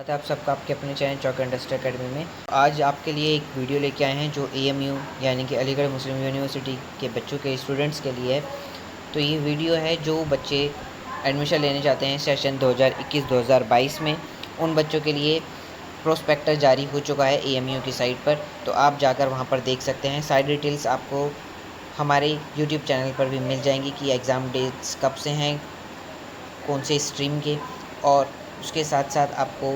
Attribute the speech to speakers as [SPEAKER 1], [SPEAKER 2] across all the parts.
[SPEAKER 1] स्वागत है आप सबका आपके अपने चैनल चौक इंडस्ट्री अकेडमी में। आज आपके लिए एक वीडियो लेके आए हैं जो AMU यानी कि अलीगढ़ मुस्लिम यूनिवर्सिटी के बच्चों के स्टूडेंट्स के लिए है। तो ये वीडियो है जो बच्चे एडमिशन लेने जाते हैं सेशन 2021-2022 में, उन बच्चों के लिए प्रोस्पेक्टर जारी हो चुका है AMU की साइट पर। तो आप जाकर वहाँ पर देख सकते हैं। सारी डिटेल्स आपको हमारे यूट्यूब चैनल पर भी मिल जाएंगी कि एग्ज़ाम डेट्स कब से हैं, कौन से स्ट्रीम के, और उसके साथ साथ आपको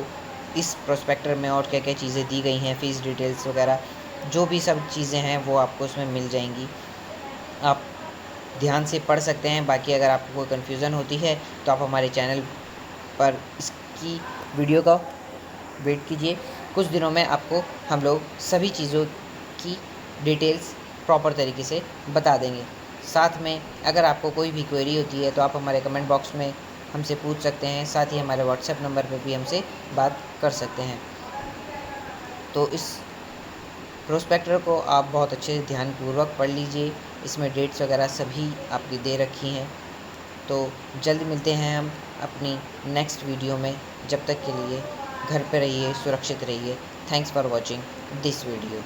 [SPEAKER 1] इस प्रोस्पेक्टर में और क्या क्या चीज़ें दी गई हैं, फ़ीस डिटेल्स वगैरह जो भी सब चीज़ें हैं वो आपको उसमें मिल जाएंगी। आप ध्यान से पढ़ सकते हैं। बाकी अगर आपको कोई कन्फ्यूज़न होती है तो आप हमारे चैनल पर इसकी वीडियो का वेट कीजिए। कुछ दिनों में आपको हम लोग सभी चीज़ों की डिटेल्स प्रॉपर तरीके से बता देंगे। साथ में अगर आपको कोई भी क्वेरी होती है तो आप हमारे कमेंट बॉक्स में हमसे पूछ सकते हैं। साथ ही हमारे व्हाट्सएप नंबर पर भी हमसे बात कर सकते हैं। तो इस प्रोस्पेक्टर को आप बहुत अच्छे से ध्यानपूर्वक पढ़ लीजिए। इसमें डेट्स वगैरह सभी आपकी दे रखी हैं। तो जल्द मिलते हैं हम अपनी नेक्स्ट वीडियो में। जब तक के लिए घर पे रहिए, सुरक्षित रहिए। Thanks for watching this video.